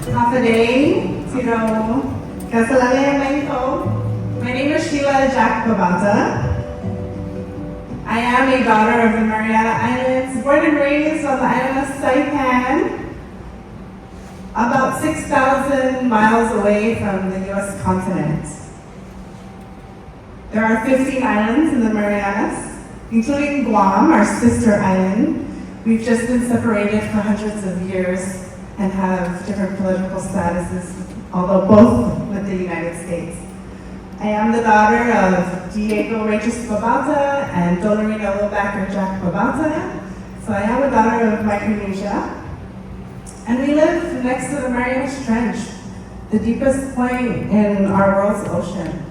Hafaday, Tiro, Kasalale Mainko. My name is Sheila Babauta. I am a daughter of the Mariana Islands, born and raised on the island of Saipan, about 6,000 miles away from the US continent. There are 15 islands in the Marianas, including Guam, our sister island. We've just been separated for hundreds of years and have different political statuses, although both with the United States. I am the daughter of Diego Regis Babauta and Dolorina Wilbacker Jack Babauta. So I am a daughter of Micronesia. And we live next to the Marianas Trench, the deepest point in our world's ocean.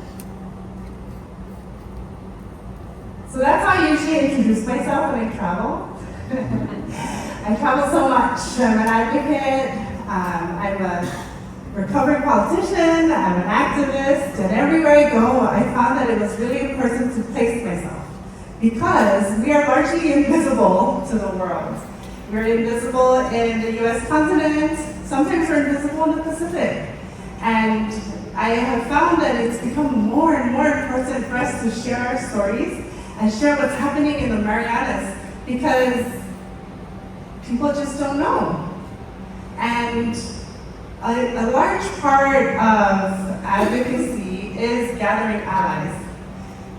So that's how I usually introduce myself when I travel. I travel so much. I'm an advocate, I'm a recovering politician, I'm an activist, and everywhere I go, I found that it was really important to place myself because we are largely invisible to the world. We're invisible in the US continent, sometimes we're invisible in the Pacific. And I have found that it's become more and more important for us to share our stories and share what's happening in the Marianas because people just don't know. And a large part of advocacy is gathering allies.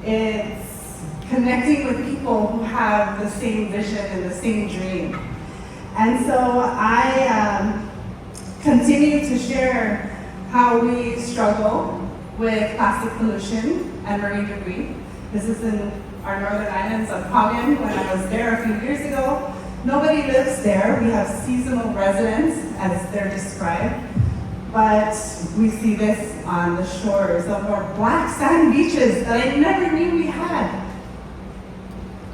It's connecting with people who have the same vision and the same dream. And so I continue to share how we struggle with plastic pollution and marine debris. This is in our northern islands of Hagen. When I was there a few years ago, nobody lives there. We have seasonal residents, as they're described. But we see this on the shores of our black sand beaches that I never knew we had.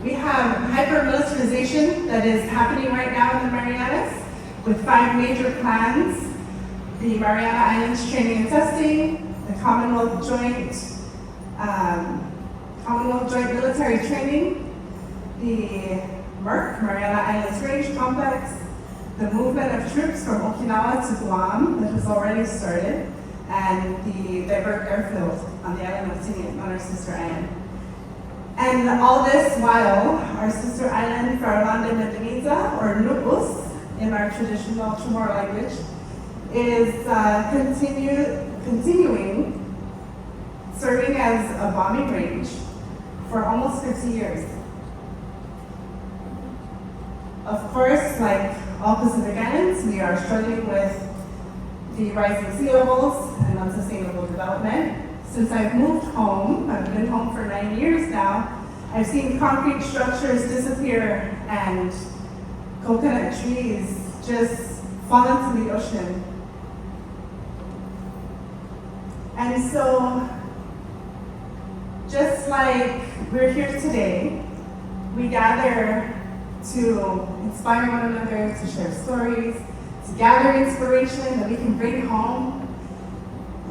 We have hyper-militarization that is happening right now in the Marianas with 5 major plans: the Mariana Islands Training and Testing, the Commonwealth Joint Military Training, the Mariana Islands Range Complex, the movement of troops from Okinawa to Guam that has already started, and the divert airfield on the island of Tinian, on our sister island. And all this while, our sister island, Farallon de Mediniza, or Nubus, in our traditional Chamorro language, is continuing serving as a bombing range for almost 50 years. Of course, like all Pacific Islands, we are struggling with the rising sea levels and unsustainable development. Since I've moved home, I've been home for 9 years now, I've seen concrete structures disappear and coconut trees just fall into the ocean. And so, just like we're here today, we gather to inspire one another, to share stories, to gather inspiration that we can bring home.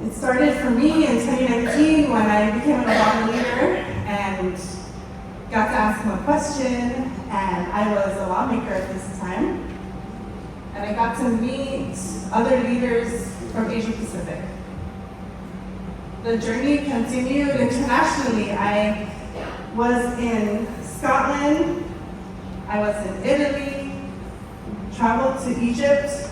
It started for me in 2019 when I became an Obama leader and got to ask him a question, and I was a lawmaker at this time. And I got to meet other leaders from Asia Pacific. The journey continued internationally. I was in Scotland, I was in Italy, traveled to Egypt.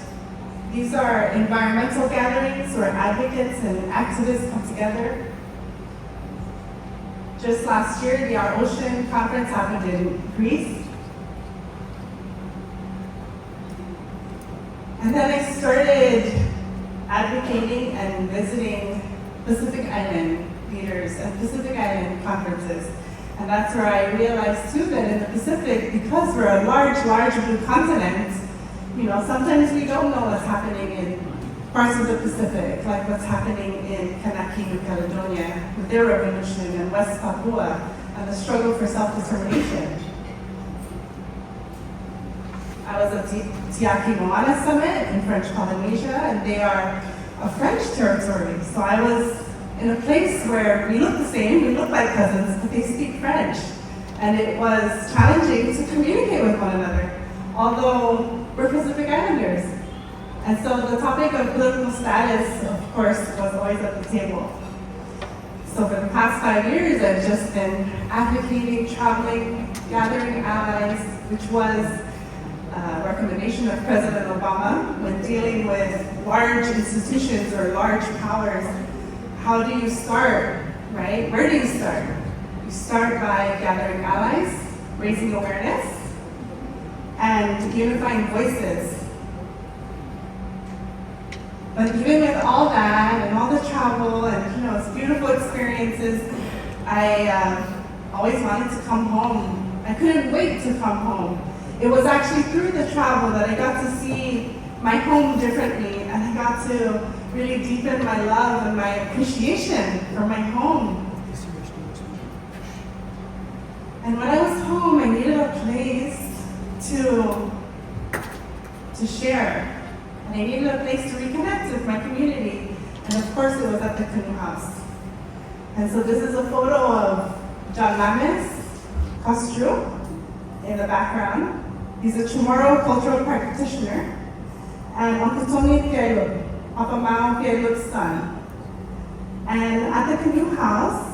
These are environmental gatherings where advocates and activists come together. Just last year, the Our Ocean Conference happened in Greece. And then I started advocating and visiting Pacific Island leaders and Pacific Island conferences. And that's where I realized too that in the Pacific, because we're a large blue continent, sometimes we don't know what's happening in parts of the Pacific, like what's happening in Kanaki, New Caledonia, with their revolution, and West Papua, and the struggle for self-determination. I was at Tiaki Moana Summit in French Polynesia, and they are a French territory. So I was in a place where we look the same, we look like cousins, but they speak French. And it was challenging to communicate with one another, although we're Pacific Islanders. And so the topic of political status, of course, was always at the table. So for the past 5 years, I've just been advocating, traveling, gathering allies, which was a recommendation of President Obama when dealing with large institutions or large powers. How do you start, right? Where do you start? You start by gathering allies, raising awareness, and unifying voices. But even with all that and all the travel and it's beautiful experiences, I always wanted to come home. I couldn't wait to come home. It was actually through the travel that I got to see my home differently, and I got to really deepen my love and my appreciation for my home. And when I was home, I needed a place to share. And I needed a place to reconnect with my community. And of course, it was at the Canoe House. And so this is a photo of John Lames Castro in the background. He's a Chamorro cultural practitioner. And Uncle Tony Pierlo, Papa Mao Pierlo's son. And at the Canoe House,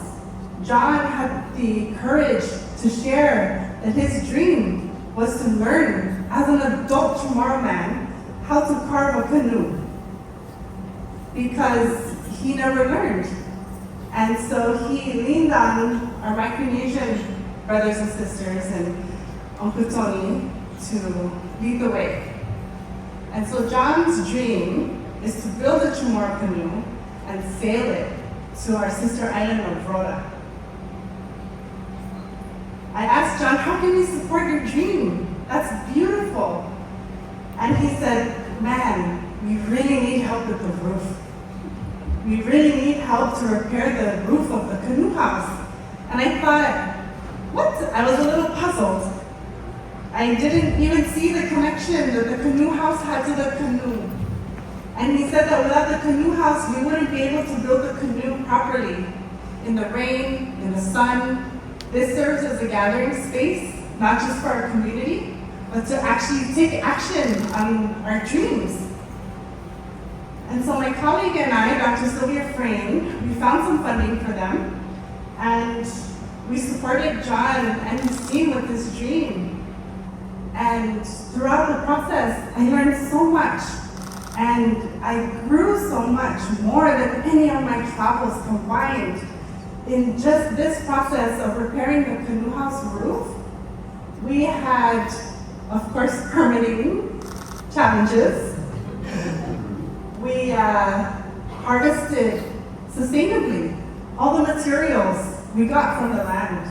John had the courage to share that his dream was to learn as an adult Chamorro man how to carve a canoe, because he never learned. And so he leaned on our Micronesian brothers and sisters and Uncle Tony to lead the way. And so John's dream is to build a Chamorro canoe and sail it to our sister island of Rota. I asked John, how can we support your dream? That's beautiful. And he said, man, we really need help with the roof. We really need help to repair the roof of the Canoe House. And I thought, what? I was a little puzzled. I didn't even see the connection that the Canoe House had to the canoe. And he said that without the Canoe House, we wouldn't be able to build the canoe properly. In the rain, in the sun, this serves as a gathering space, not just for our community, but to actually take action on our dreams. And so my colleague and I, Dr. Sylvia Frame, we found some funding for them, and we supported John and his team with this dream. And throughout the process, I learned so much, and I grew so much, more than any of my travels combined. In just this process of repairing the Canoe House roof, we had, of course, permitting challenges. We harvested sustainably all the materials we got from the land.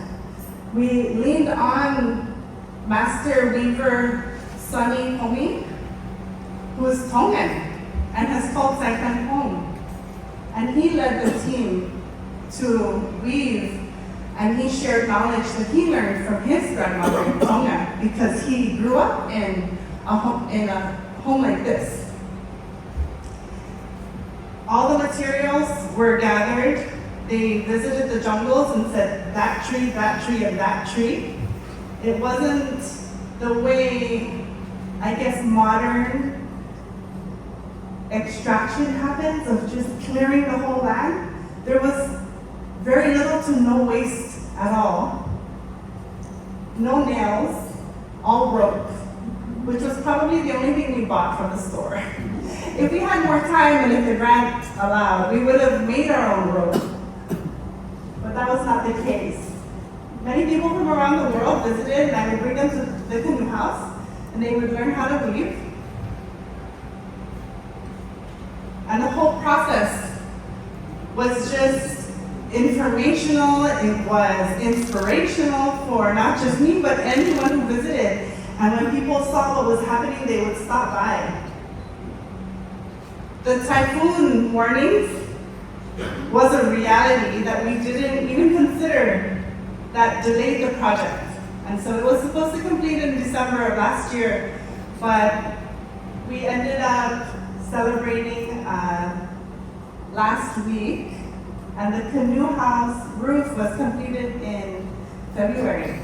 We leaned on Master Weaver Sonny Homi, who is Tongan and has called Saipan home. And he led the team to weave, and he shared knowledge that he learned from his grandmother in Tonga, because he grew up in a home like this. All the materials were gathered. They visited the jungles and said, that tree, and that tree. It wasn't the way, I guess, modern extraction happens, of just clearing the whole land. There was very little to no waste at all. No nails, all rope, which was probably the only thing we bought from the store. If we had more time and if the grant allowed, we would have made our own rope. But that was not the case. Many people from around the world visited, and I would bring them to the Canoe House, and they would learn how to weave. And the whole process was just informational, it was inspirational for not just me, but anyone who visited. And when people saw what was happening, they would stop by. The typhoon warnings was a reality that we didn't even consider, that delayed the project. And so it was supposed to complete in December of last year, but we ended up celebrating last week, and the Canoe House roof was completed in February.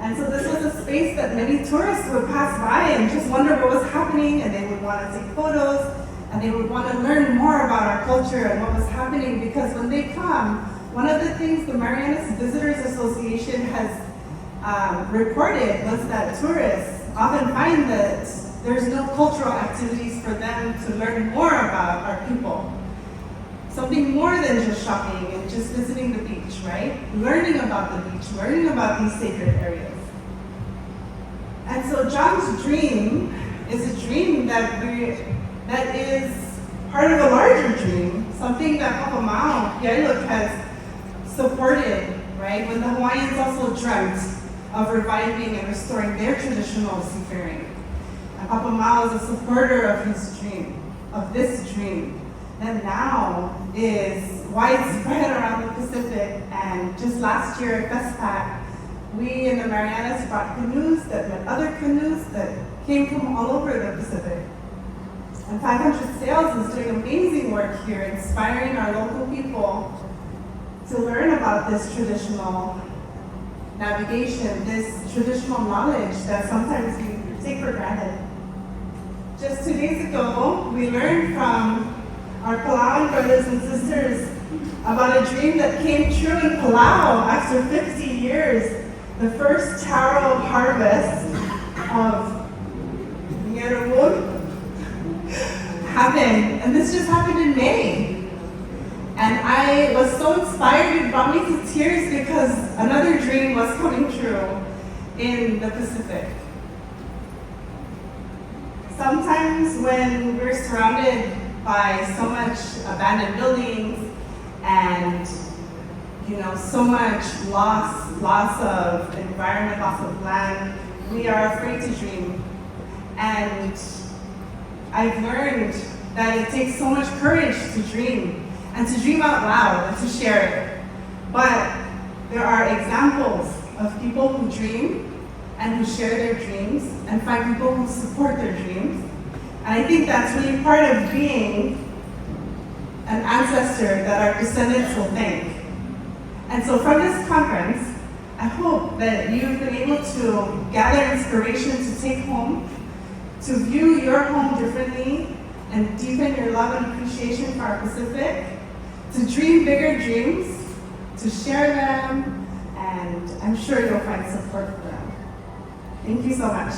And so this was a space that many tourists would pass by and just wonder what was happening, and they would want to take photos, and they would want to learn more about our culture and what was happening, because when they come, one of the things the Marianas Visitors Association has reported was that tourists often find that there's no cultural activities for them to learn more about our people. Something more than just shopping and just visiting the beach, right? Learning about the beach, learning about these sacred areas. And so John's dream is a dream that is part of a larger dream, something that Papa Mao Yailuk has supported, right? When the Hawaiians also dreamt of reviving and restoring their traditional seafaring. And Papa Mao is a supporter of his dream, of this dream, that now is widespread around the Pacific. And just last year at FestPac, we in the Marianas brought canoes that met other canoes that came from all over the Pacific. And 500 Sails is doing amazing work here, inspiring our local people to learn about this traditional navigation, this traditional knowledge that sometimes we take for granted. Just 2 days ago, we learned from our Palauan brothers and sisters about a dream that came true in Palau after 50 years. The first taro harvest of Nyerawun happened, and this just happened in May. And I was so inspired, it brought me to tears because another dream was coming true in the Pacific. Sometimes when we're surrounded by so much abandoned buildings and so much loss of environment, loss of land, we are afraid to dream. And I've learned that it takes so much courage to dream, and to dream out loud and to share it. But there are examples of people who dream and who share their dreams, and find people who support their dreams. And I think that's really part of being an ancestor that our descendants will thank. And so from this conference, I hope that you've been able to gather inspiration to take home, to view your home differently, and deepen your love and appreciation for our Pacific, to dream bigger dreams, to share them, and I'm sure you'll find support for them. Thank you so much.